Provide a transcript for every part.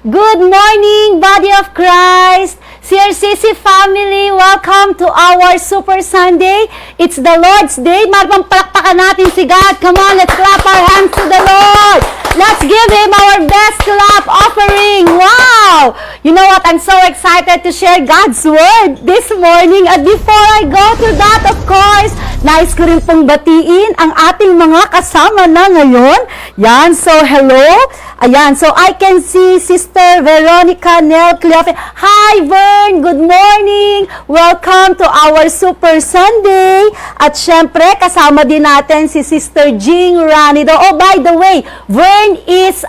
Good morning, Body of Christ! CRCC family, welcome to our Super Sunday. It's the Lord's Day. Marapang palakpakan natin si God. Come on, let's clap our hands to the Lord. Let's give Him our best clap offering. Wow! You know what? I'm so excited to share God's Word this morning. At before I go to that, of course, nais ko rin pong batiin ang ating mga kasama na ngayon. Yan, so hello. Ayan, so I can see Sister Veronica Nel Cleofe. Hi, Vern! Good morning! Welcome to our Super Sunday. At syempre, kasama din natin si Sister Jing Ranido. Oh, by the way, Vern is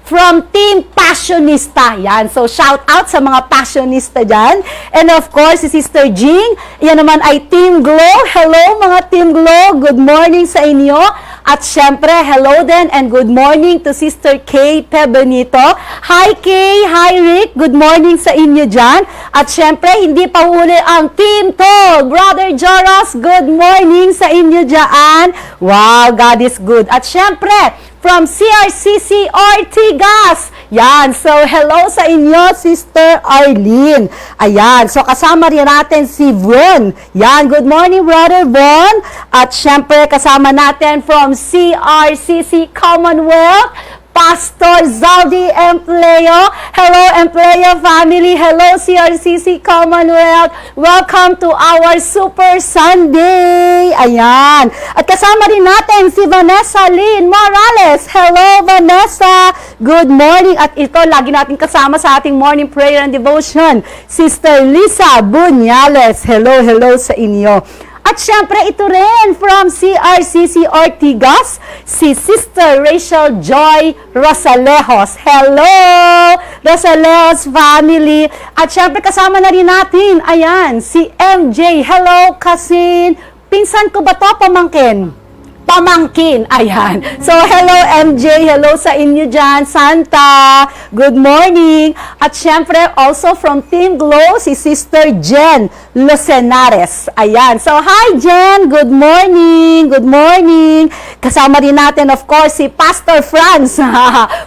from Team Passionista. Yan, so shout out sa mga Passionista dyan. And of course, si Sister Jing, yan naman ay Team Glow. Hello mga Team Glow, good morning sa inyo. At syempre, hello din and good morning to Sister Kay Pebenito. Hi Kay, hi Rick, good morning sa inyo dyan. At syempre, hindi pa huli ang Team Tol. Brother Joros, good morning sa inyo dyan. Wow, God is good. At syempre, from CRCC Ortigas. Yan. So, hello sa inyo, Sister Arlene. Ayan. So, kasama rin natin si Von. Yan. Good morning, Brother Von. At syempre, kasama natin from CRCC Commonwealth, Pastor Zaldi Empleo. Hello, Empleo family. Hello, CRCC Commonwealth. Welcome to our Super Sunday. Ayan. At kasama rin natin si Vanessa Lynn Morales. Hello, Vanessa. Good morning. At ito, lagi natin kasama sa ating morning prayer and devotion. Sister Lisa Bunyales. Hello, hello sa inyo. At syempre, ito rin from CRCC Ortigas, si Sister Rachel Joy Rosalejos. Hello, Rosalejos family. At syempre, kasama na rin natin, ayan, si MJ. Hello, Kasin. Pinsan ko ba to, pamangkin? Pamangkin, ayan. So, hello MJ, hello sa inyo dyan, Santa, good morning. At syempre, also from Team Glow, si Sister Jen Lucenares. Ayan, so hi Jen, good morning, good morning. Kasama din natin, of course, si Pastor Franz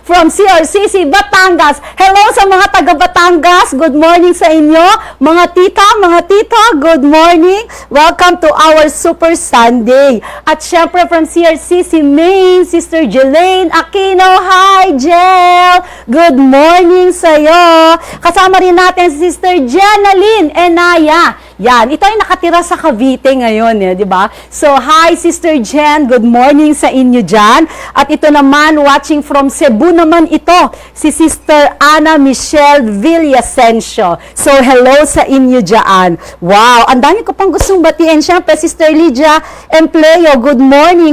from CRCC Batangas. Hello sa mga taga Batangas, good morning sa inyo. Mga tita, good morning. Welcome to our Super Sunday. At syempre, from CRCC Maine, Sister Jelaine Aquino. Hi, Jel! Good morning sa'yo. Kasama rin natin si Sister Jenaline Enaya. Yan, ito ay nakatira sa Cavite ngayon, di ba? So, hi Sister Jen, good morning sa inyo dyan. At ito naman, watching from Cebu naman ito, si Sister Ana Michelle Villasencio. So, hello sa inyo dyan. Wow, ang dami ko pang gustong batiin. Siyempre, Sister Lydia Empleo, good morning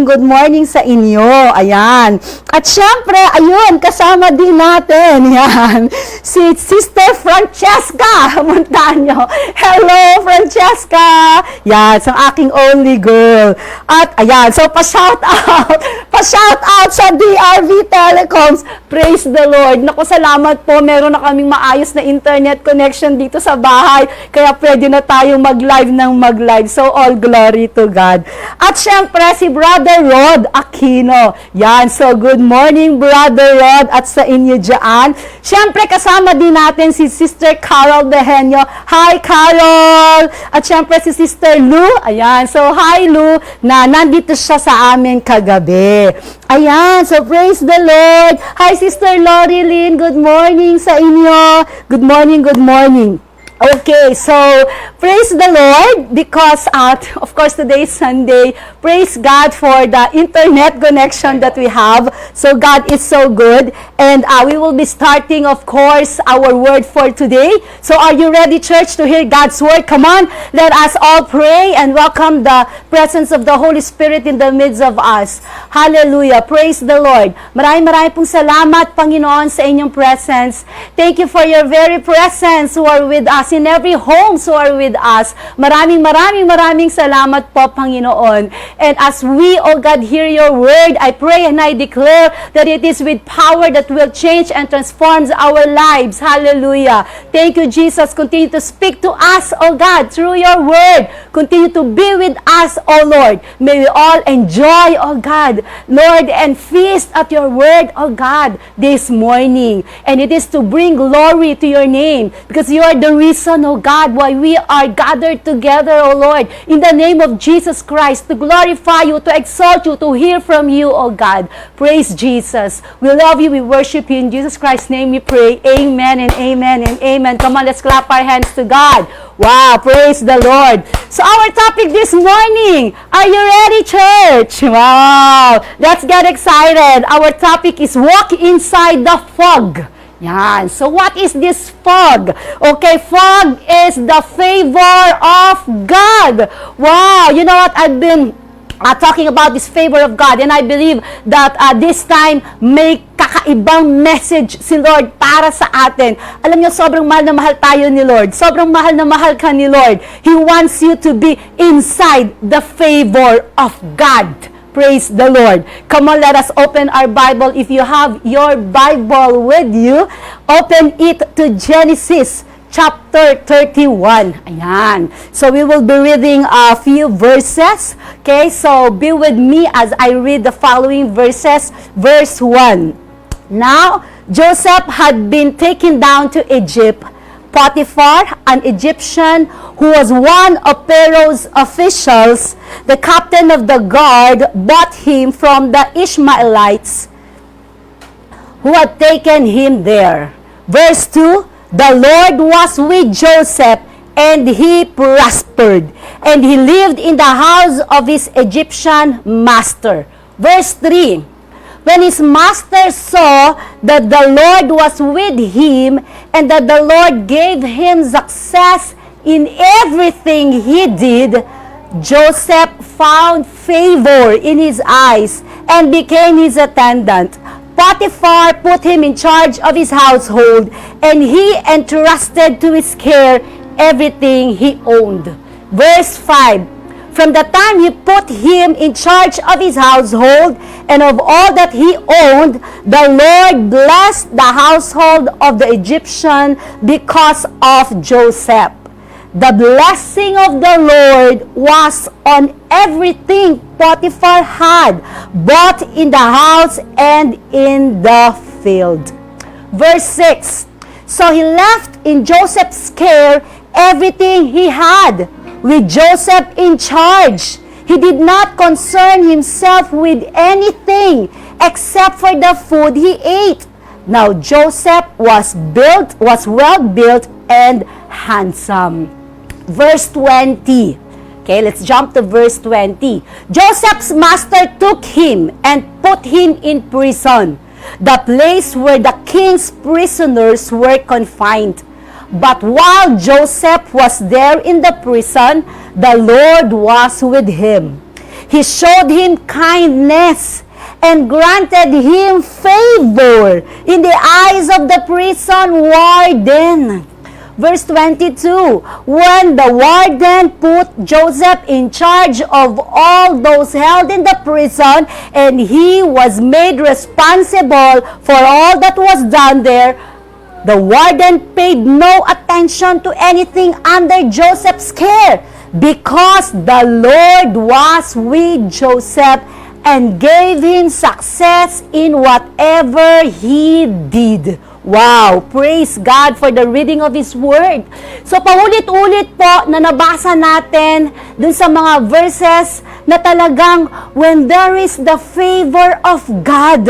sa inyo. Ayan. At siyempre, ayun, kasama din natin, yan, si Sister Francesca Montaño. Hello, Francesca! Yan, sa aking only girl. At ayan, so pa-shout out sa DRV Telecoms. Praise the Lord. Naku, salamat po. Meron na kaming maayos na internet connection dito sa bahay. Kaya pwede na tayong mag-live. So, all glory to God. At syempre, si Brother Rod Aquino. Yan, so good morning, Brother Rod, at sa inyo dyan. Syempre, kasama din natin si Sister Carol Behenyo. Hi, Carol! At syempre si Sister Lou, ayan, so hi Lou, na nandito siya sa amin kagabi. Ayan, so praise the Lord. Hi Sister Lori Lynn, good morning sa inyo. Good morning. Okay, so praise the Lord because of course today is Sunday. Praise God for the internet connection that we have. So God is so good, and we will be starting, of course, our word for today. So are you ready, church, to hear God's word? Come on, let us all pray and welcome the presence of the Holy Spirit in the midst of us. Hallelujah, praise the Lord. Maraming pong salamat, Panginoon, sa inyong presence. Thank you for your very presence who are with us us, in every homes who are with us. Maraming salamat po, Panginoon. And as we, O God, hear your word, I pray and I declare that it is with power that will change and transforms our lives. Hallelujah. Thank you, Jesus. Continue to speak to us, O God, through your word. Continue to be with us, O Lord. May we all enjoy, O God, Lord, and feast at your word, O God, this morning. And it is to bring glory to your name, because you are the reason, O God, why we are gathered together, O Lord, in the name of Jesus Christ, to glorify you, to exalt you, to hear from you, O God. Praise Jesus. We love you, we worship you. In Jesus Christ's name we pray. Amen and amen and amen. Come on, let's clap our hands to God. Wow, praise the Lord. So our topic this morning, are you ready, church? Wow, let's get excited. Our topic is walk inside the fog. Yan. So what is this fog? Okay, fog is the favor of God. Wow, you know what? I've been talking about this favor of God, and I believe that this time may kakaibang message si Lord para sa atin. Alam niyo, sobrang mahal na mahal tayo ni Lord. Sobrang mahal na mahal ka ni Lord. He wants you to be inside the favor of God. Praise the Lord. Come on, let us open our Bible. If you have your Bible with you, open it to Genesis chapter 31. Ayan. So we will be reading a few verses. Okay, so be with me as I read the following verses. Verse 1. Now, Joseph had been taken down to Egypt. Potiphar, an Egyptian who was one of Pharaoh's officials, the captain of the guard, bought him from the Ishmaelites who had taken him there. Verse 2, the Lord was with Joseph, and he prospered, and he lived in the house of his Egyptian master. Verse 3, when his master saw that the Lord was with him, and that the Lord gave him success in everything he did, Joseph found favor in his eyes and became his attendant. Potiphar put him in charge of his household, and he entrusted to his care everything he owned. Verse 5, from the time he put him in charge of his household and of all that he owned, the Lord blessed the household of the Egyptian because of Joseph. The blessing of the Lord was on everything Potiphar had, both in the house and in the field. Verse 6, so he left in Joseph's care everything he had, with Joseph in charge. He did not concern himself with anything except for the food he ate. Now Joseph was well built and handsome. Verse 20. Okay, let's jump to verse 20. Joseph's master took him and put him in prison, the place where the king's prisoners were confined. But while Joseph was there in the prison, the Lord was with him. He showed him kindness and granted him favor in the eyes of the prison warden. Verse 22, when the warden put Joseph in charge of all those held in the prison, and he was made responsible for all that was done there, the warden paid no attention to anything under Joseph's care, because the Lord was with Joseph and gave him success in whatever he did. Wow! Praise God for the reading of His Word. So, paulit-ulit po na nabasa natin dun sa mga verses na talagang when there is the favor of God,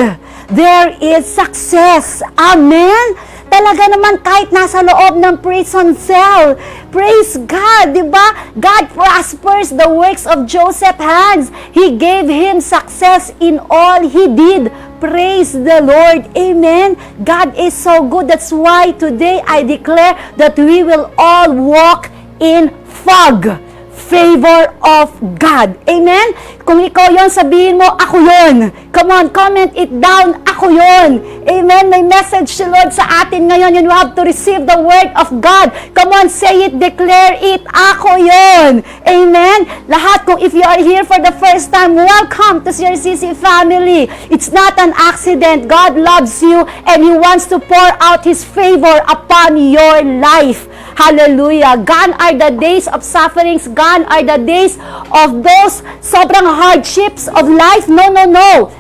there is success. Amen? Talaga naman kahit nasa loob ng prison cell. Praise God, di ba? God prospers the works of Joseph's hands. He gave him success in all he did. Praise the Lord. Amen. God is so good. That's why today I declare that we will all walk in fog. favor of God. Amen? Kung ikaw yon, sabihin mo, ako yon. Come on, comment it down, ako yon. Amen? May message si Lord sa atin ngayon. You have to receive the word of God. Come on, say it, declare it, ako yon. Amen? Lahat, kung if you are here for the first time, welcome to CRCC family. It's not an accident. God loves you and He wants to pour out His favor upon your life. Hallelujah. Gone are the days of sufferings. Gone are the days of those sobrang hardships of life. No, no, no.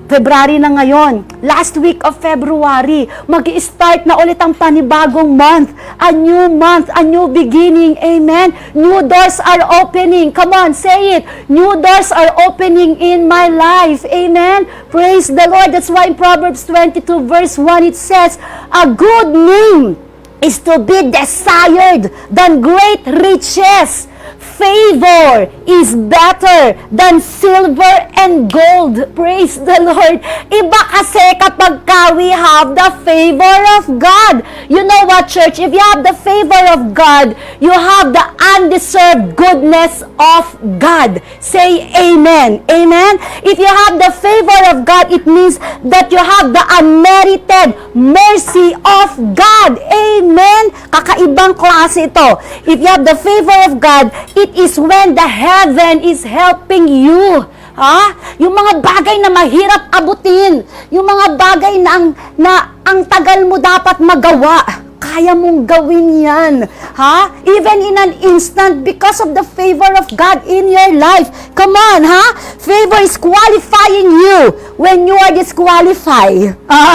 February na ngayon. Last week of February. Mag-i-start na ulit ang panibagong month. A new beginning. Amen. New doors are opening. Come on, say it. New doors are opening in my life. Amen. Praise the Lord. That's why in Proverbs 22 verse 1 it says, a good name is to be desired than great riches. Favor is better than silver and gold. Praise the Lord. Iba kasi kapag we have the favor of God. You know what, church? If you have the favor of God, you have the undeserved goodness of God. Say amen. Amen? If you have the favor of God, it means that you have the unmerited mercy of God. Amen? Kakaibang klase ito. If you have the favor of God, it is when the heaven is helping you. Ha? Yung mga bagay na mahirap abutin, yung mga bagay na ang tagal mo dapat magawa, kaya mong gawin yan. Ha? Even in an instant because of the favor of God in your life. Come on, ha? Favor is qualifying you when you are disqualified. Ha?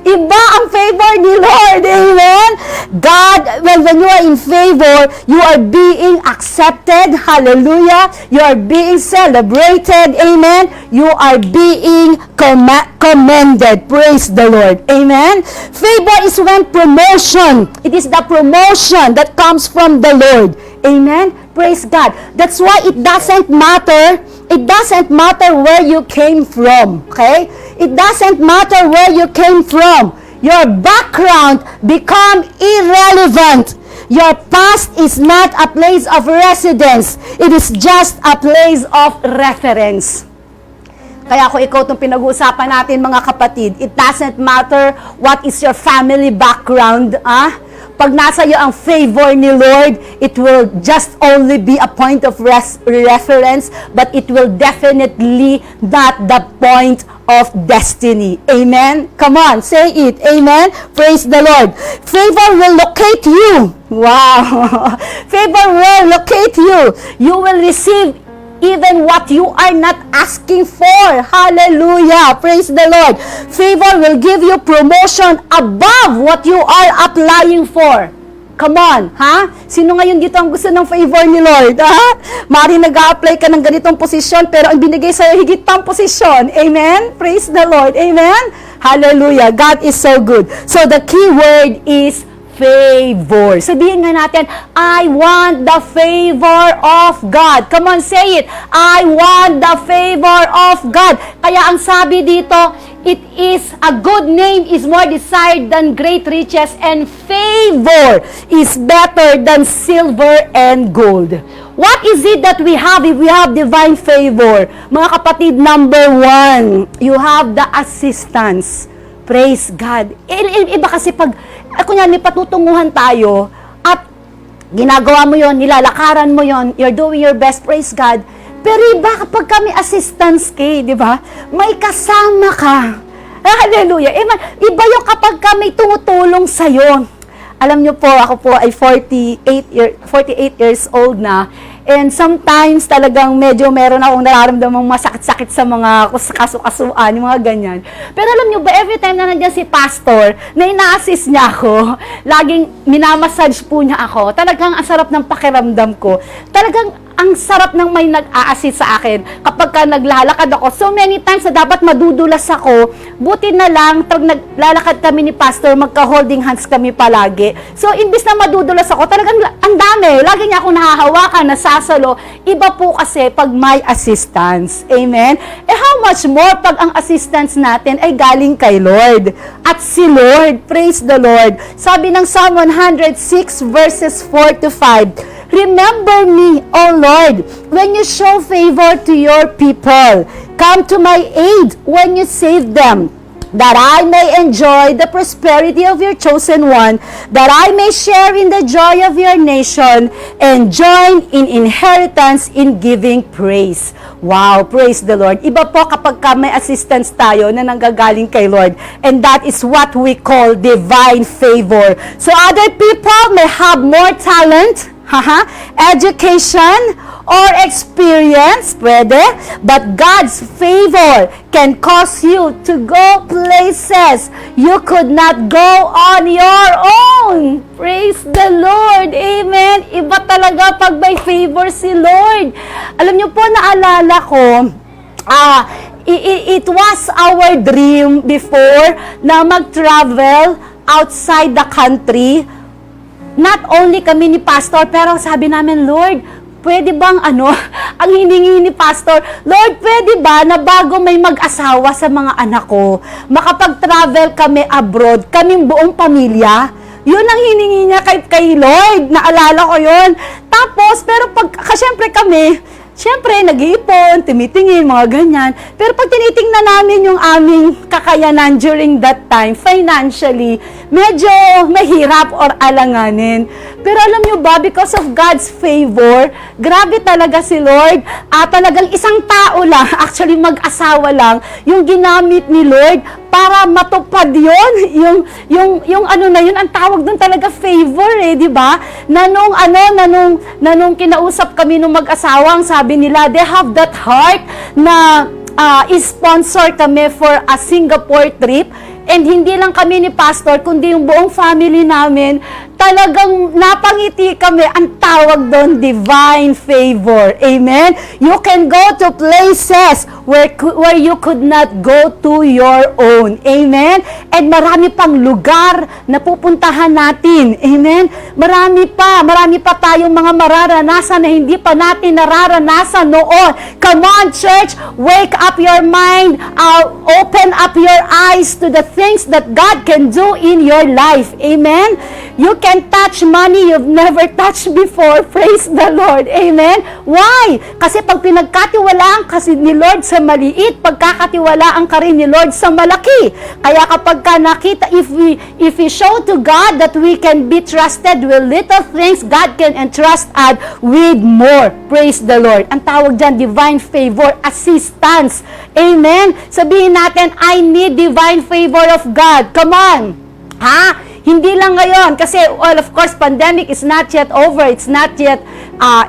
Iba ang favor ni Lord. Amen? God, when you are in favor, you are being accepted. Hallelujah. You are being celebrated. Amen? You are being commended. Praise the Lord. Amen? Favor is when promotion. It is the promotion that comes from the Lord. Amen? Praise God. That's why it doesn't matter. It doesn't matter where you came from. Okay? It doesn't matter where you came from. Your background become irrelevant. Your past is not a place of residence. It is just a place of reference. Kaya kung ikaw itong pinag-uusapan natin mga kapatid, it doesn't matter what is your family background. Pag nasa iyo ang favor ni Lord, it will just only be a point of reference, but it will definitely not the point of destiny. Amen? Come on, say it. Amen? Praise the Lord. Favor will locate you. Wow. Favor will locate you. You will receive even what you are not asking for. Hallelujah. Praise the Lord. Favor will give you promotion above what you are applying for. Come on, ha? Sino ngayon dito ang gusto ng favor ni Lord, ha? Mari nag-a-apply ka ng ganitong posisyon, pero ang binigay sa'yo higit pang posisyon. Amen? Praise the Lord. Amen? Hallelujah. God is so good. So the key word is favor. Sabihin nga natin, I want the favor of God. Come on, say it. I want the favor of God. Kaya ang sabi dito, it is a good name is more desired than great riches, and favor is better than silver and gold. What is it that we have if we have divine favor? Mga kapatid, number 1, you have the assistance. Praise God. Iba kasi pag, kunyari, patutunguhan tayo, at ginagawa mo yon, nilalakaran mo yon, you're doing your best, praise God. Pero iba kapag kami assistance kay, di ba? May kasama ka. Hallelujah. Iba yung kapag kami tumutulong sa'yo. Alam nyo po, ako po ay 48 years old na. And sometimes talagang medyo meron akong nararamdamang masakit-sakit sa mga kasu-kasuan, yung mga ganyan. Pero alam nyo ba, every time na nandiyan si pastor, na ina-assist niya ako, laging minamassage po niya ako, talagang ang sarap ng pakiramdam ko. Talagang ang sarap ng may nag-a-assist sa akin kapag ka naglalakad ako. So many times na dapat madudulas ako, buti na lang, pag naglalakad kami ni pastor, magka-holding hands kami palagi. So imbis na madudulas ako, talagang ang dami. Lagi niya akong nahahawakan, nasasalo. Iba po kasi pag may assistance. Amen? How much more pag ang assistance natin ay galing kay Lord. At si Lord, praise the Lord. Sabi ng Psalm 106 verses 4 to 5, Remember me, O Lord, when you show favor to your people. Come to my aid when you save them, that I may enjoy the prosperity of your chosen one, that I may share in the joy of your nation, and join in inheritance in giving praise. Wow, praise the Lord. Iba po kapag may assistance tayo na nanggagaling kay Lord, and that is what we call divine favor. So other people may have more talent, education, or experience, pwede, but God's favor can cause you to go places you could not go on your own. Praise the Lord. Amen. Iba talaga pag may favor si Lord. Alam niyo po, naalala ko, it was our dream before na mag-travel outside the country. Not only kami ni Pastor, pero sabi namin, Lord, pwede bang ang hiningi ni Pastor, Lord, pwede ba na bago may mag-asawa sa mga anak ko, makapag-travel kami abroad, kaming buong pamilya? Yun ang hiningi niya kay Lord, naalala ko yun. Tapos, pero syempre kami, nag-iipon, tumitingin, mga ganyan. Pero pag tinitingnan namin yung aming kakayanan during that time, financially, medyo mahirap or alanganin. Pero alam nyo ba, because of God's favor, grabe talaga si Lord. Talagang isang tao lang, actually mag-asawa lang, yung ginamit ni Lord para matupad yun. Yung ang tawag doon talaga favor di ba? Na nung kinausap kami nung mag-asawa, ang sabi nila, they have that heart na sponsor kami for a Singapore trip. And hindi lang kami ni Pastor, kundi yung buong family namin, talagang napangiti kami. Ang tawag doon, divine favor. Amen? You can go to places where you could not go to your own. Amen? And marami pang lugar na pupuntahan natin. Amen? Marami pa tayong mga mararanasan na hindi pa natin nararanasan noon. Come on, church, wake up your mind, open up your eyes to the things that God can do in your life. Amen? You can touch money you've never touched before. Praise the Lord. Amen? Why? Kasi pag pinagkatiwalaan kasi ni Lord sa maliit, pagkakatiwalaan ka rin ni Lord sa malaki. Kaya kapag ka nakita, if we show to God that we can be trusted with little things, God can entrust us with more. Praise the Lord. Ang tawag dyan, divine favor, assistance. Amen? Sabihin natin, I need divine favor of God. Come on. Hindi lang ngayon, kasi, well, of course, pandemic is not yet over. It's not yet,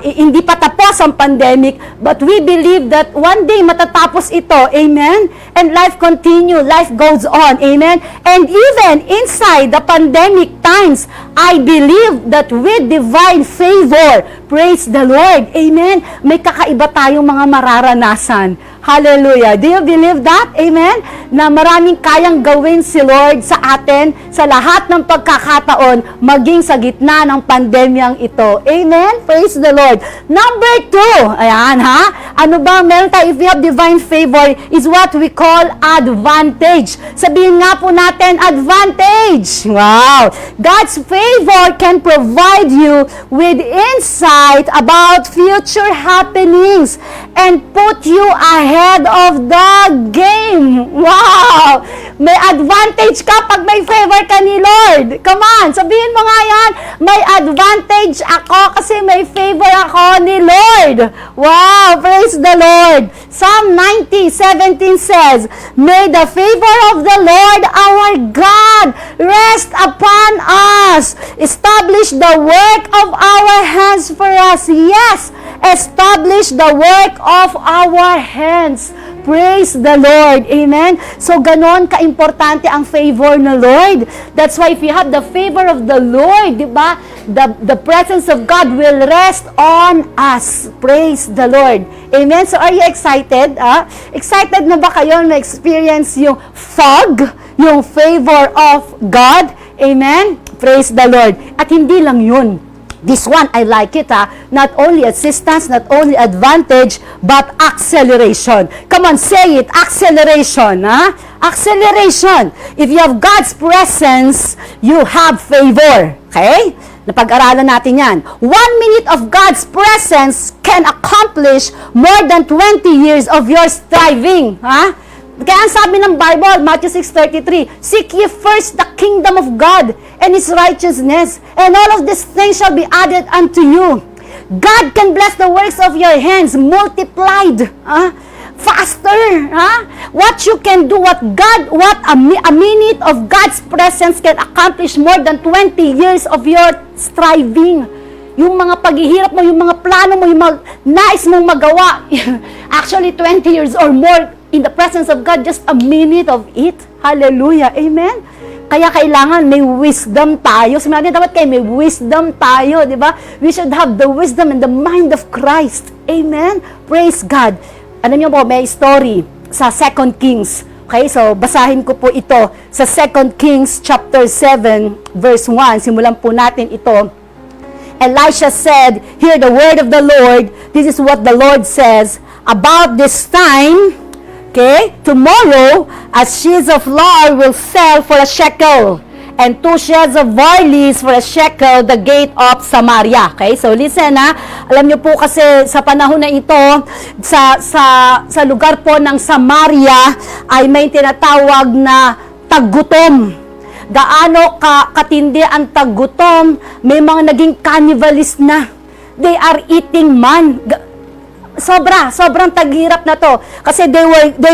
hindi pa tapos ang pandemic, but we believe that one day matatapos ito. Amen? And life continue, life goes on. Amen? And even inside the pandemic times, I believe that with divine favor, praise the Lord. Amen? May kakaiba tayong mga mararanasan. Hallelujah. Do you believe that? Amen? Na maraming kayang gawin si Lord sa atin sa lahat ng pagkakataon, maging sa gitna ng pandemyang ito. Amen? Praise the Lord. Number 2, ayan ano ba meron tayo? If we have divine favor, is what we call advantage. Sabihin nga po natin, advantage. Wow! God's favor can provide you with insight about future happenings and put you ahead of the game. Wow! May advantage ka pag may favor ka ni Lord. Come on, sabihin mo nga yan, may advantage ako kasi may favor ako ni Lord. Wow, praise the Lord. Psalm 90:17 says, may the favor of the Lord our God rest upon us. Establish the work of our hands for us. Yes, establish the work of our hands. Praise the Lord. Amen? So, ganon ka-importante ang favor ng Lord. That's why if you have the favor of the Lord, di ba? The presence of God will rest on us. Praise the Lord. Amen? So, are you excited? Excited na ba kayo na experience yung fog, yung favor of God? Amen? Praise the Lord. At hindi lang yun. This one, I like it, Not only assistance, not only advantage, but acceleration. Come on, say it, acceleration, Acceleration. If you have God's presence, you have favor. Okay? Napag-aralan natin yan. 1 minute of God's presence can accomplish more than 20 years of your striving. Ha? Kaya ang sabi ng Bible, Matthew 6:33, seek ye first the kingdom of God and His righteousness, and all of these things shall be added unto you. God can bless the works of your hands, multiplied, faster. What you can do, what a minute of God's presence can accomplish more than 20 years of your striving. Yung mga paghihirap mo, yung mga plano mo, yung mga nais mong magawa, actually 20 years or more in the presence of God, just a minute of it. Hallelujah. Amen? Kaya kailangan may wisdom tayo. Sabi natin, dapat kayo may wisdom tayo, di ba? We should have the wisdom and the mind of Christ. Amen? Praise God. Alam niyo po, may story sa 2 Kings. Okay, so basahin ko po ito sa 2 Kings chapter 7, verse 1. Simulan po natin ito. Elisha said, hear the word of the Lord. This is what the Lord says. About this time, okay, tomorrow, a sheath of flour will sell for a shekel, and 2 sheds of barley for a shekel, the gate of Samaria. Okay, so listen alam niyo po kasi sa panahon na ito, sa lugar po ng Samaria, ay may tinatawag na taggutom. Gaano katindi ang taggutom, may mga naging cannibalist na. They are eating man. Sobrang taghirap na to. Kasi they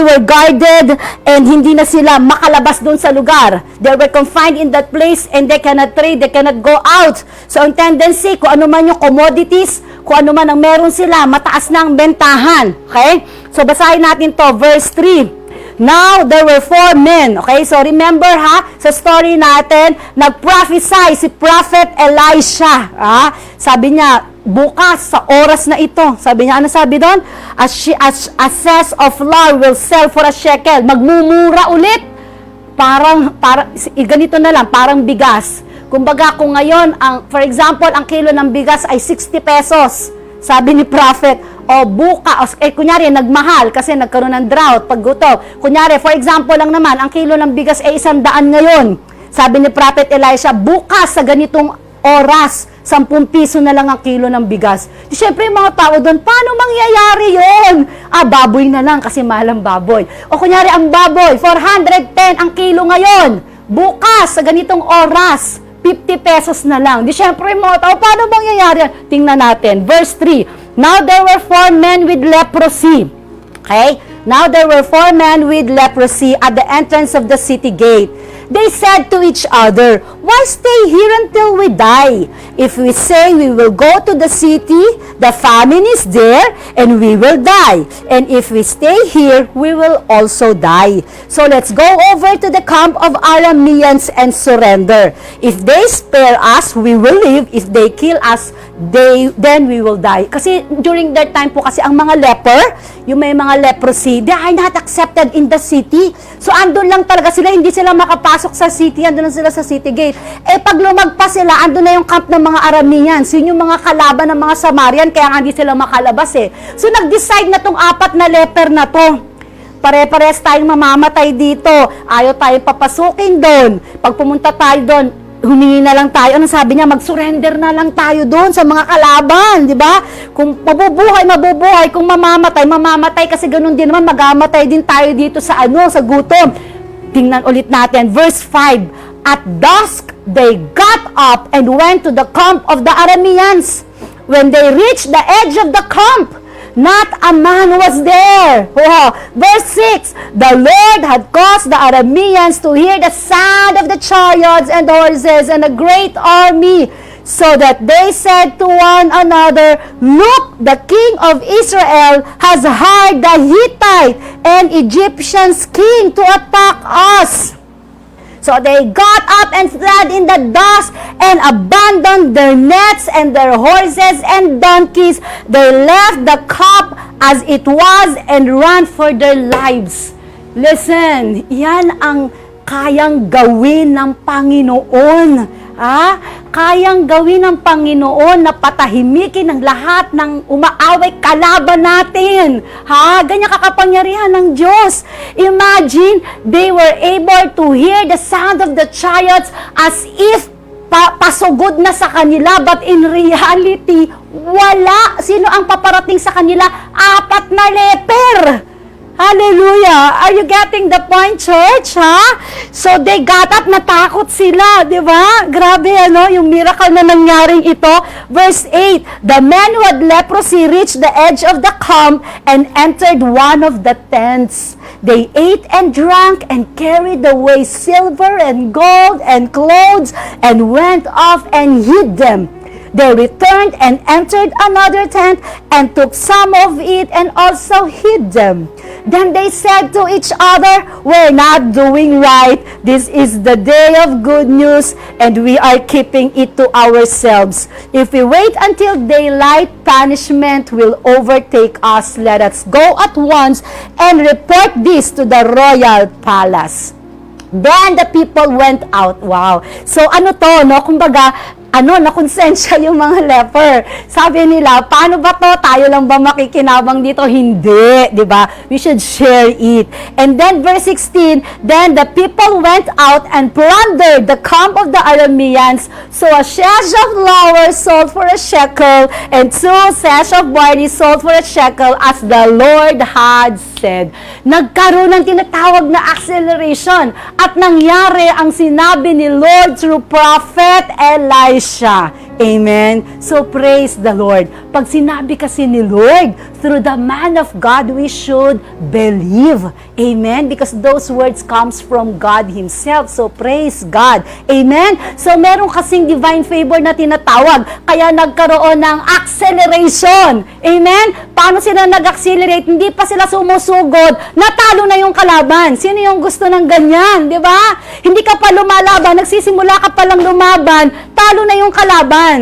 were guarded and hindi na sila makalabas doon sa lugar. They were confined in that place and they cannot trade, they cannot go out. So ang tendency, kung ano man yung commodities, kung ano man ang meron sila, mataas na ang bentahan. Okay? So basahin natin to, verse 3. Now, there were 4 men. Okay, so remember sa story natin, nag-prophesy si Prophet Elisha. Sabi niya, bukas sa oras na ito. Sabi niya, ano sabi doon? A cess of flour will sell for a shekel. Magmumura ulit. Parang ganito na lang, parang bigas. Kumbaga, kung ngayon, for example, ang kilo ng bigas ay 60 pesos. Sabi ni Prophet, bukas, kunyari, nagmahal kasi nagkaroon ng drought, paggutom. Kunyari, for example lang naman, ang kilo ng bigas ay 100 ngayon. Sabi ni Prophet Elisha, bukas sa ganitong oras, 10 piso na lang ang kilo ng bigas. Siyempre, yung mga tao doon, paano mangyayari yun? Baboy na lang kasi mahal ang baboy. O kunyari, ang baboy, 410 ang kilo ngayon. Bukas sa ganitong oras, 50 pesos na lang. Siyempre, mga tao, paano mangyayari? Tingnan natin. Verse 3. Now there were 4 men with leprosy. Okay? Now there were 4 men with leprosy at the entrance of the city gate. They said to each other, why stay here until we die? If we say we will go to the city, the famine is there, and we will die. And if we stay here, we will also die. So let's go over to the camp of Arameans and surrender. If they spare us, we will live. If they kill us, then we will die. Kasi during that time po kasi ang mga leper, yung may mga leprosy, they are not accepted in the city. So andun lang talaga sila, hindi sila makapasok sa city, andun lang sila sa city gate. Pag lumagpas sila, andun na yung camp ng mga Arameans, yun yung mga kalaban ng mga Samarian, kaya nga hindi sila makalabas So nag-decide na tong 4 na leper na to. Pare-pares tayong mamamatay dito. Ayaw tayong papasukin doon. Pag pumunta tayo doon, humingi na lang tayo. Ano sabi niya? Mag-surrender na lang tayo doon sa mga kalaban, di ba? Kung mabubuhay. Kung mamamatay. Kasi ganun din naman, magamatay din tayo dito sa gutom. Tingnan ulit natin. Verse 5. At dusk, they got up and went to the camp of the Arameans. When they reached the edge of the camp, not a man was there. Verse 6, the Lord had caused the Arameans to hear the sound of the chariots and horses and a great army, so that they said to one another, look, the king of Israel has hired the Hittite and Egyptian's king to attack us. So they got up and fled in the dusk and abandoned their nets and their horses and donkeys. They left the camp as it was and ran for their lives. Listen, yan ang kayang gawin ng Panginoon. Kayang gawin ng Panginoon na patahimikin ang lahat ng umaaway kalaban natin. Ganyan kakapangyarihan ng Diyos. Imagine, they were able to hear the sound of the chariots as if pasugod na sa kanila, but in reality, wala. Sino ang paparating sa kanila? 4 na leper. Hallelujah! Are you getting the point, church? Ha? So they got up, natakot sila, di ba? Grabe, yung miracle na nangyaring ito. Verse 8, the men who had leprosy reached the edge of the camp and entered one of the tents. They ate and drank and carried away silver and gold and clothes and went off and hid them. They returned and entered another tent and took some of it and also hid them. Then they said to each other, "We're not doing right. This is the day of good news, and we are keeping it to ourselves. If we wait until daylight, punishment will overtake us. Let us go at once and report this to the royal palace." Then the people went out. Wow. So ano to, no? Kumbaga, nakonsensya yung mga leper. Sabi nila, paano ba to? Tayo lang ba makikinabang dito? Hindi, di ba? We should share it. And then verse 16, then the people went out and plundered the camp of the Arameans. So a sash of flour sold for a shekel, and 2 sash of barley sold for a shekel, as the Lord had said. Nagkaroon ng tinatawag na acceleration, at nangyari ang sinabi ni Lord through prophet Elisha. Amen. So praise the Lord. Pag sinabi kasi ni Lord through the man of God, we should believe. Amen. Because those words comes from God Himself. So praise God. Amen. So meron kasing divine favor na tinatawag. Kaya nagkaroon ng acceleration. Amen. Paano sila nag-accelerate? Hindi pa sila sumusugod. Natalo na yung kalaban. Sino yung gusto ng ganyan? Di ba? Hindi ka pa lumalaban. Nagsisimula ka pa lang lumaban. Talo na yung kalaban.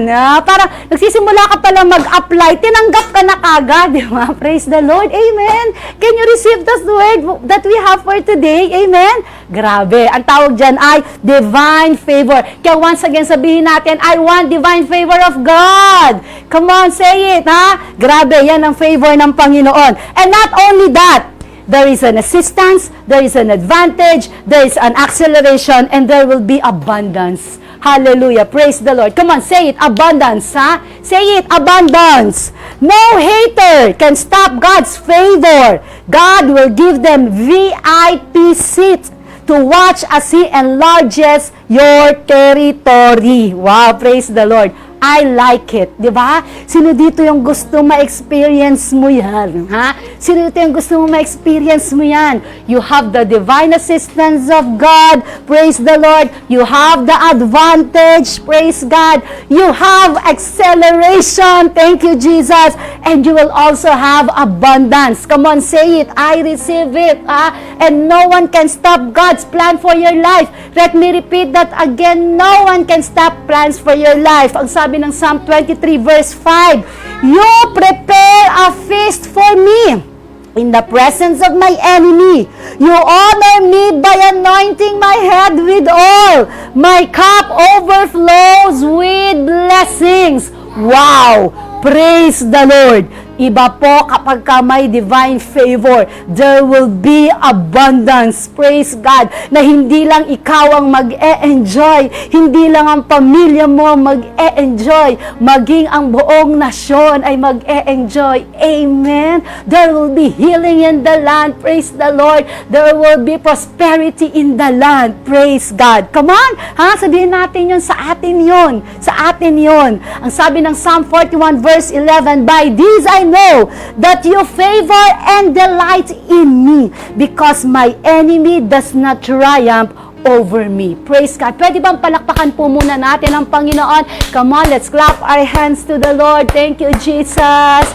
Para nagsisimula ka pala mag-apply, tinanggap ka na kagad, di ba? Praise the Lord. Amen. Can you receive this word that we have for today? Amen. Grabe. Ang tawag dyan ay divine favor. Kaya once again, sabihin natin, I want divine favor of God. Come on, say it, ha? Grabe, yan ang favor ng Panginoon. And not only that, there is an assistance, there is an advantage, there is an acceleration, and there will be abundance. Hallelujah. Praise the Lord. Come on, say it. Abundance, ha? Say it. Abundance. No hater can stop God's favor. God will give them VIP seats to watch as He enlarges your territory. Wow, praise the Lord. I like it, di ba? Sino dito yung gusto ma-experience mo yan? Ha? Sino dito yung gusto mo ma-experience mo yan? You have the divine assistance of God. Praise the Lord. You have the advantage. Praise God. You have acceleration. Thank you, Jesus. And you will also have abundance. Come on, say it. I receive it. And no one can stop God's plan for your life. Let me repeat that again. No one can stop plans for your life. Ang sabi ng Psalm 23 verse 5, you prepare a feast for me in the presence of my enemy. You honor me by anointing my head with oil. My cup overflows with blessings. Wow! Praise the Lord! Iba po kapag ka may divine favor, there will be abundance. Praise God. Na hindi lang ikaw ang mag-e-enjoy, hindi lang ang pamilya mo mag-e-enjoy, maging ang buong nasyon ay mag-e-enjoy. Amen. There will be healing in the land. Praise the Lord. There will be prosperity in the land. Praise God. Come on. Sabihin natin yun, sa atin yun. Sa atin yun. Ang sabi ng Psalm 41 verse 11, by these I know that you favor and delight in me, because my enemy does not triumph over me. Praise God. Pwede bang palakpakan po muna natin ang Panginoon? Come on, let's clap our hands to the Lord. Thank you, Jesus.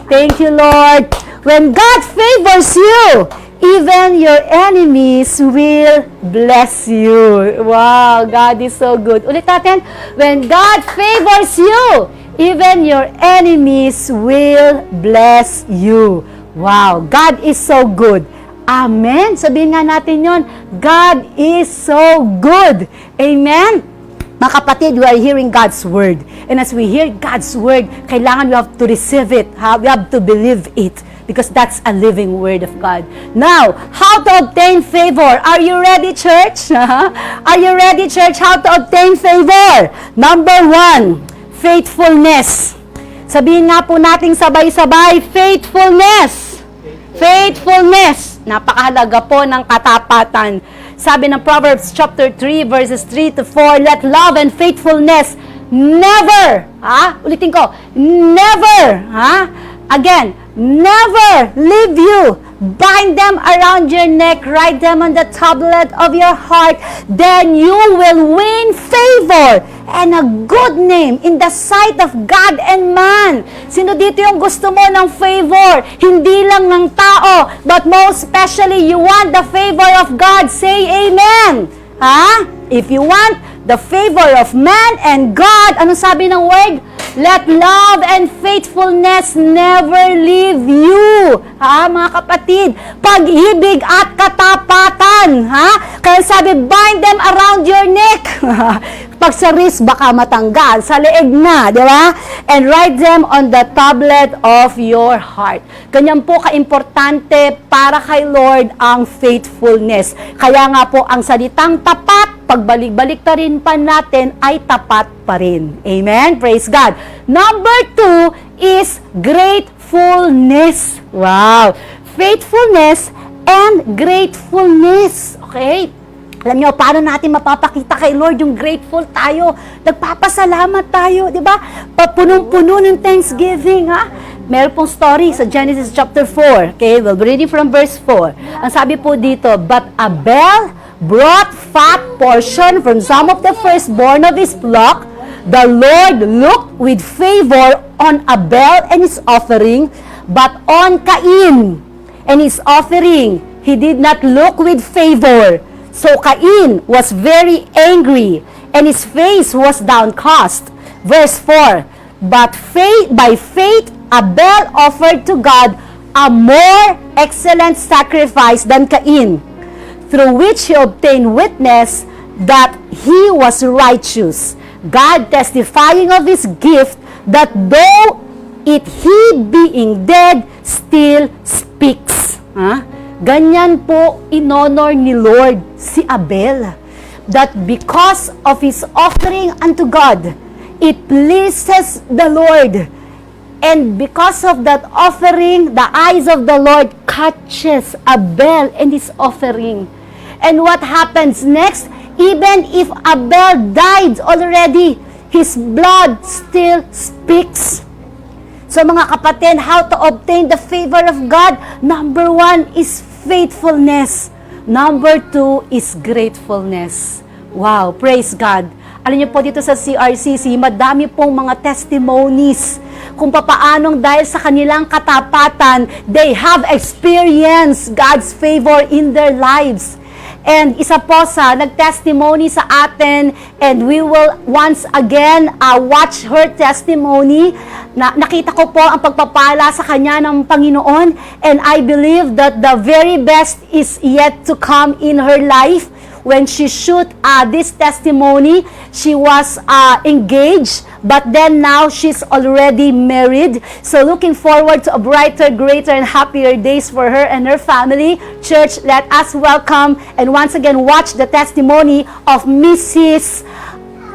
Thank you, Lord. When God favors you, even your enemies will bless you. Wow, God is so good. Ulit natin. When God favors you, even your enemies will bless you. Wow, God is so good. Amen. Sabihin nga natin yon, God is so good. Amen. Mga kapatid, we are hearing God's word. And as we hear God's word, kailangan we have to receive it. We have to believe it. because that's a living Word of God. Now, how to obtain favor? Are you ready, church? Are you ready, church? How to obtain favor? Number 1, faithfulness. Sabihin nga po nating sabay-sabay, faithfulness. Faithfulness. Napakahalaga po ng katapatan. Sabi ng Proverbs chapter 3 verses 3 to 4, let love and faithfulness never, ulitin ko, never, again, never leave you. Bind them around your neck, write them on the tablet of your heart, then you will win favor and a good name in the sight of God and man. Sino dito yung gusto mo ng favor? Hindi lang ng tao, but most especially you want the favor of God. Say amen. If you want the favor of man and God, ano sabi ng word? Let love and faithfulness never leave you. Mga kapatid, pag-ibig at katapatan. Kaya sabi, bind them around your neck. Pag sa wrist, baka matanggal. Sa leeg na, di ba? And write them on the tablet of your heart. Ganyan po kaimportante para kay Lord ang faithfulness. Kaya nga po, ang salitang tapat, pagbalik-balik ta rin pa natin, ay tapat pa rin. Amen? Praise God. Number 2 is gratefulness. Wow! Faithfulness and gratefulness. Okay? Alam nyo, paano natin mapapakita kay Lord yung grateful tayo? Nagpapasalamat tayo, di ba? Papunong-puno ng thanksgiving, Meron pong story sa Genesis chapter 4. Okay, we'll be reading from verse 4. Ang sabi po dito, but Abel brought fat portion from some of the firstborn of his flock. The Lord looked with favor on Abel and his offering, but on Cain and his offering, he did not look with favor. So Cain was very angry, and his face was downcast. Verse 4, but by faith Abel offered to God a more excellent sacrifice than Cain, through which he obtained witness that he was righteous, God testifying of his gift, that though he being dead, still speaks. Ganyan po inonor ni Lord si Abel, that because of his offering unto God, it pleases the Lord. And because of that offering, the eyes of the Lord catches Abel and his offering. And what happens next? Even if Abel died already, his blood still speaks. So mga kapatid, how to obtain the favor of God? Number 1 is faithfulness. Number 2 is gratefulness. Wow, praise God. Alam niyo po dito sa CRCC, madami pong mga testimonies kung papaanong dahil sa kanilang katapatan, they have experienced God's favor in their lives. And isa po sa nag-testimony sa atin, and we will once again watch her testimony. Nakita ko po ang pagpapala sa kanya ng Panginoon, and I believe that the very best is yet to come in her life. When she shoot this testimony, she was engaged, but then now she's already married. So looking forward to a brighter, greater, and happier days for her and her family. Church, let us welcome and once again watch the testimony of Mrs.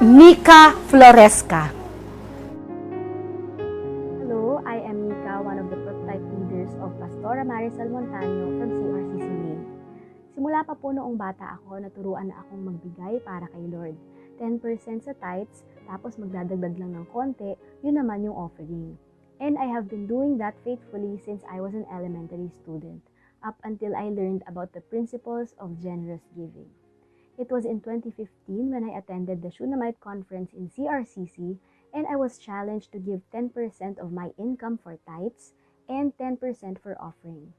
Mika Floresca. Hello, I am Mika, one of the prototype leaders of Pastora Marisol Montaño from CRCC Maine. Simula pa po noong bata ako, naturuan na akong magbigay para kay Lord. 10% sa tithes, tapos magdadagdag lang ng konti, yun naman yung offering. And I have been doing that faithfully since I was an elementary student, up until I learned about the principles of generous giving. It was in 2015 when I attended the Shunammite Conference in CRCC, and I was challenged to give 10% of my income for tithes and 10% for offering.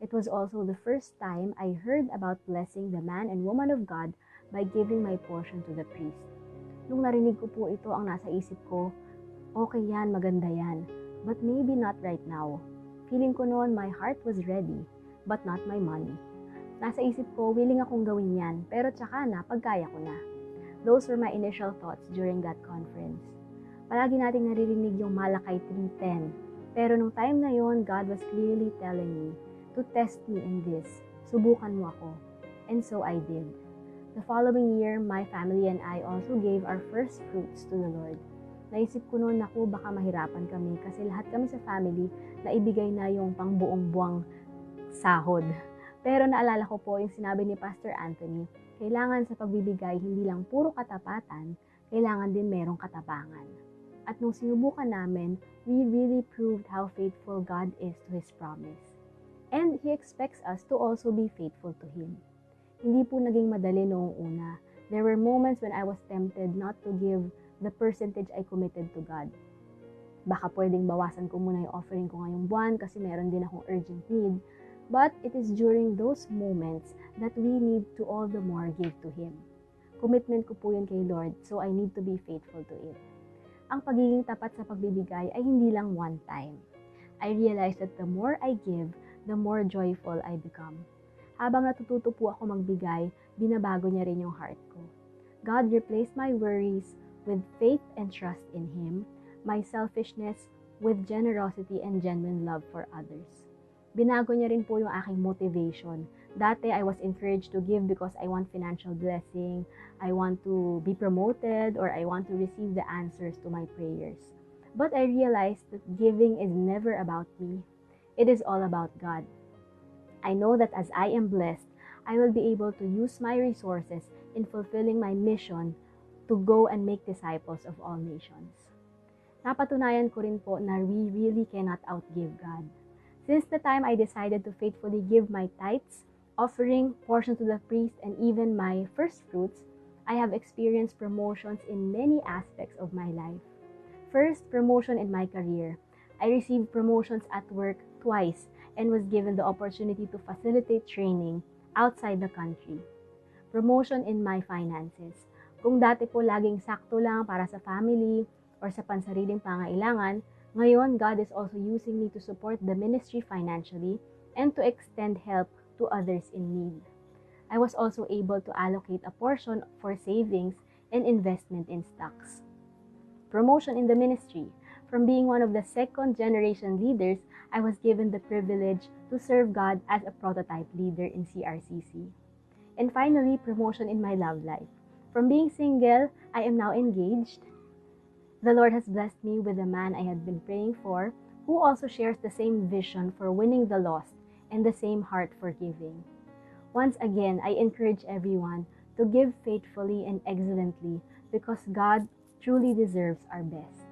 It was also the first time I heard about blessing the man and woman of God by giving my portion to the priest. Nung narinig ko po ito, ang nasa isip ko, okay yan, maganda yan, but maybe not right now. Feeling ko noon my heart was ready, but not my money. Nasa isip ko, willing akong gawin yan, pero tsaka na, pagkaya ko na. Those were my initial thoughts during that conference. Palagi nating naririnig yung Malakay 3:10. Pero nung time na yon, God was clearly telling me to test me in this. Subukan mo ako. And so I did. The following year, my family and I also gave our first fruits to the Lord. Naisip ko noon, naku, baka mahirapan kami kasi lahat kami sa family na ibigay na yung pang buong buwang sahod. Pero naalala ko po yung sinabi ni Pastor Anthony, kailangan sa pagbibigay hindi lang puro katapatan, kailangan din merong katapangan. At nung sinubukan namin, we really proved how faithful God is to His promise. And He expects us to also be faithful to Him. Hindi po naging madali noong una. There were moments when I was tempted not to give the percentage I committed to God. Baka pwedeng bawasan ko muna yung offering ko ngayong buwan kasi meron din akong urgent need. But it is during those moments that we need to all the more give to Him. Commitment ko po yun kay Lord, so I need to be faithful to it. Ang pagiging tapat sa pagbibigay ay hindi lang one time. I realized that the more I give, the more joyful I become. Habang natututo po ako magbigay, binabago niya rin yung heart ko. God replaced my worries with faith and trust in Him, my selfishness with generosity and genuine love for others. Binago niya rin po yung aking motivation. Dati, I was encouraged to give because I want financial blessing, I want to be promoted, or I want to receive the answers to my prayers. But I realized that giving is never about me. It is all about God. I know that as I am blessed, I will be able to use my resources in fulfilling my mission to go and make disciples of all nations. Napatunayan ko rin po na we really cannot outgive God. Since the time I decided to faithfully give my tithes, offering, portion to the priest, and even my first fruits, I have experienced promotions in many aspects of my life. First, promotion in my career. I received promotions at work twice and was given the opportunity to facilitate training outside the country. Promotion in my finances. Kung dati po laging sakto lang para sa family or sa pansariling pangailangan, ngayon God is also using me to support the ministry financially and to extend help to others in need. I was also able to allocate a portion for savings and investment in stocks. Promotion in the ministry. From being one of the second-generation leaders, I was given the privilege to serve God as a prototype leader in CRCC. And finally, promotion in my love life. From being single, I am now engaged. The Lord has blessed me with the man I had been praying for, who also shares the same vision for winning the lost and the same heart for giving. Once again, I encourage everyone to give faithfully and excellently because God truly deserves our best.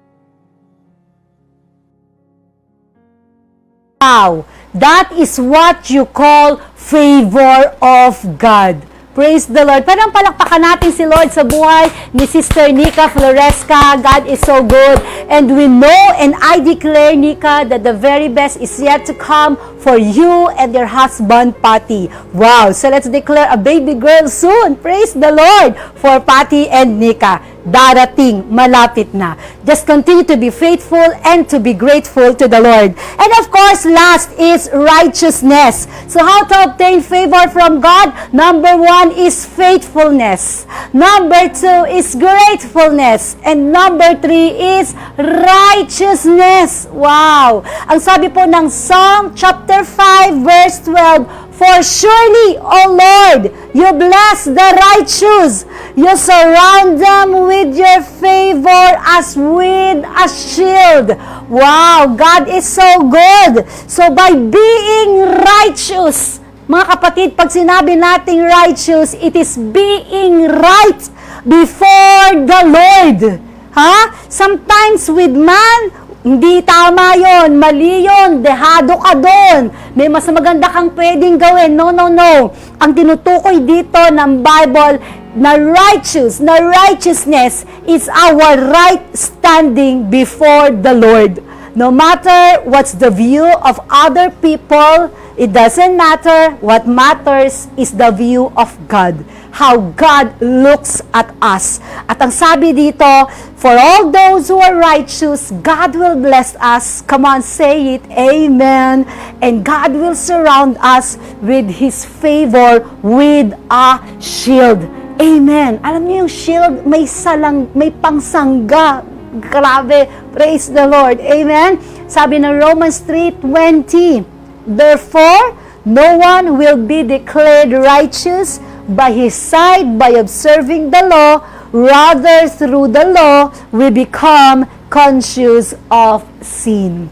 Wow! That is what you call favor of God. Praise the Lord. Parang palakpakan natin si Lord sa buhay ni Sister Nika Floresca. God is so good. And we know and I declare, Nika, that the very best is yet to come for you and your husband, Patty. Wow! So let's declare a baby girl soon. Praise the Lord for Patty and Nika. Darating, malapit na. Just continue to be faithful and to be grateful to the Lord. And of course, last is righteousness. So how to obtain favor from God? Number 1 is faithfulness. Number 2 is gratefulness. And number 3 is righteousness. Wow! Ang sabi po ng Psalm chapter 5 verse 12, for surely, O Lord, you bless the righteous. You surround them with your favor as with a shield. Wow, God is so good. So by being righteous, mga kapatid, pag sinabi nating righteous, it is being right before the Lord. Ha? Sometimes with man, hindi tama yon, mali yon, dehado ka doon. May mas maganda kang pwedeng gawin. No, no, no. Ang tinutukoy dito ng Bible na righteousness is our right standing before the Lord. No matter what's the view of other people, it doesn't matter. What matters is the view of God. How God looks at us. At ang sabi dito, for all those who are righteous, God will bless us. Come on, say it. Amen. And God will surround us with His favor with a shield. Amen. Alam niyo yung shield, may pangsangga. Grabe. Praise the Lord. Amen? Sabi ng Romans 3:20, therefore, no one will be declared righteous by his side by observing the law. Rather, through the law, we become conscious of sin.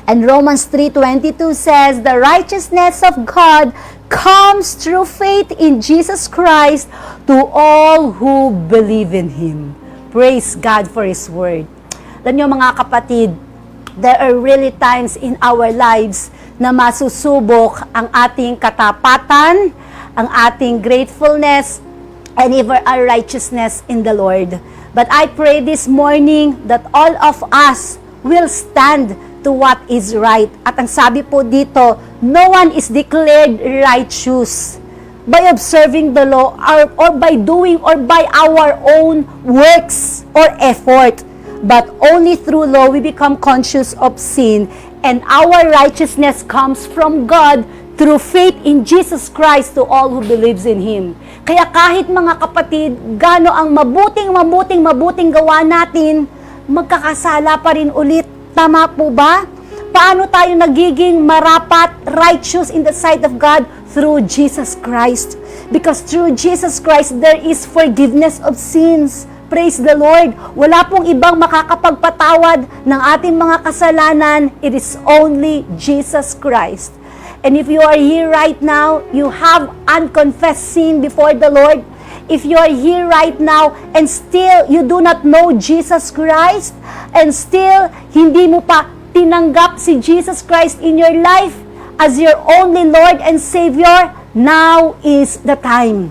And Romans 3:22 says, the righteousness of God comes through faith in Jesus Christ to all who believe in Him. Praise God for His Word. Alam niyo mga kapatid, there are really times in our lives na masusubok ang ating katapatan, ang ating gratefulness, and even our righteousness in the Lord. But I pray this morning that all of us will stand to what is right. At ang sabi po dito, no one is declared righteous by observing the law or by doing or by our own works or effort. But only through law we become conscious of sin, and our righteousness comes from God through faith in Jesus Christ to all who believes in Him. Kaya kahit mga kapatid, gaano ang mabuting gawa natin, magkakasala pa rin ulit. Tama po ba? Paano tayo nagiging marapat, righteous in the sight of God? Through Jesus Christ. Because through Jesus Christ, there is forgiveness of sins. Praise the Lord. Wala pong ibang makakapagpatawad ng ating mga kasalanan. It is only Jesus Christ. And if you are here right now, you have unconfessed sin before the Lord. If you are here right now and still you do not know Jesus Christ, and still hindi mo pa tinanggap si Jesus Christ in your life as your only Lord and Savior, now is the time.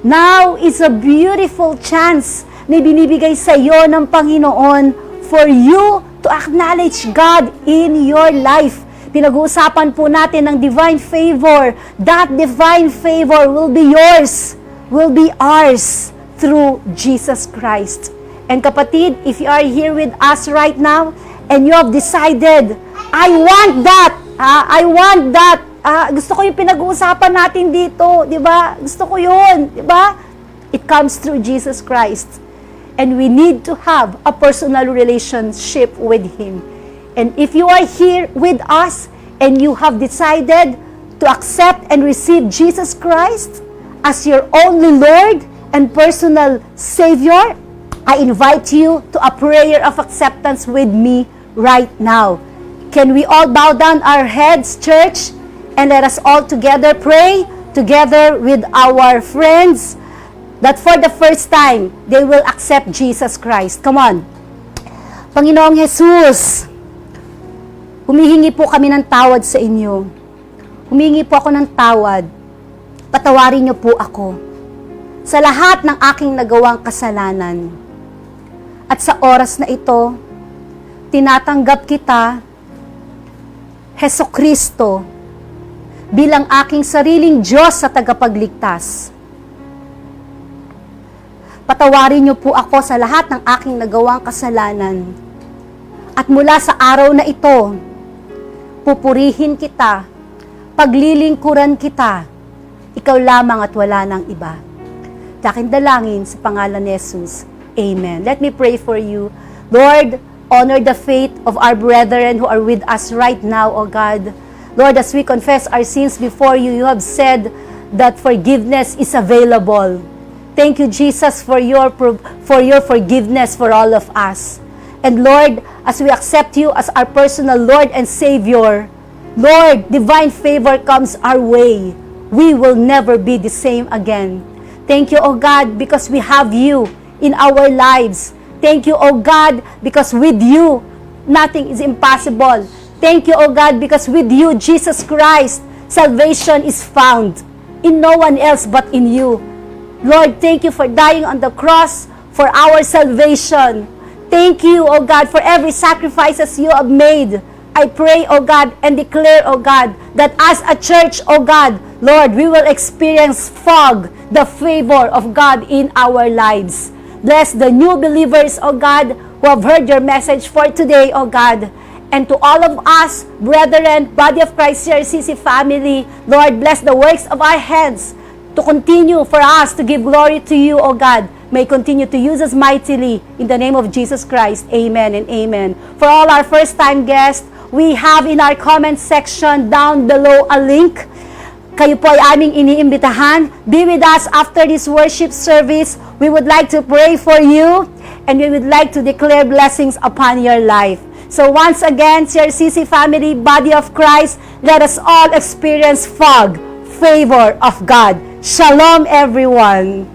Now is a beautiful chance na binibigay sa iyo ng Panginoon for you to acknowledge God in your life. Pinag-uusapan po natin ng divine favor. That divine favor will be yours, will be ours through Jesus Christ. And kapatid, if you are here with us right now and you have decided, I want that, I want that, gusto ko yung pinag-uusapan natin dito, di ba? Gusto ko yun, di ba? It comes through Jesus Christ. And we need to have a personal relationship with Him. And if you are here with us and you have decided to accept and receive Jesus Christ as your only Lord and personal Savior, I invite you to a prayer of acceptance with me right now. Can we all bow down our heads, church, and let us all together pray together with our friends that for the first time, they will accept Jesus Christ. Come on. Panginoong Jesus, humihingi po kami ng tawad sa inyo. Humihingi po ako ng tawad. Patawarin niyo po ako sa lahat ng aking nagawang kasalanan. At sa oras na ito, tinatanggap kita, Hesukristo, bilang aking sariling Diyos sa tagapagligtas. Patawarin niyo po ako sa lahat ng aking nagawang kasalanan. At mula sa araw na ito, pupurihin kita, paglilingkuran kita, ikaw lamang at wala nang iba. Aking dalangin sa pangalan ni Jesus. Amen. Let me pray for you. Lord, honor the faith of our brethren who are with us right now, O God. Lord, as we confess our sins before you, you have said that forgiveness is available. Thank you, Jesus, for your forgiveness for all of us. And Lord, as we accept you as our personal Lord and Savior, Lord, divine favor comes our way. We will never be the same again. Thank you, O God, because we have you in our lives. Thank you, O God, because with you, nothing is impossible. Thank you, O God, because with you, Jesus Christ, salvation is found in no one else but in you. Lord, thank you for dying on the cross for our salvation. Thank you, O God, for every sacrifices you have made. I pray, O God, and declare, O God, that as a church, O God, Lord, we will experience the favor of God in our lives. Bless the new believers, O God, who have heard your message for today, O God. And to all of us, brethren, body of Christ, CRCC family, Lord, bless the works of our hands to continue for us to give glory to you, O God. may continue to use us mightily in the name of Jesus Christ. Amen and amen. For all our first-time guests, we have in our comment section down below a link. Kayo po ay aming iniimbitahan. Be with us after this worship service. We would like to pray for you and we would like to declare blessings upon your life. So once again, CRCC family, body of Christ, let us all experience favor of God. Shalom everyone.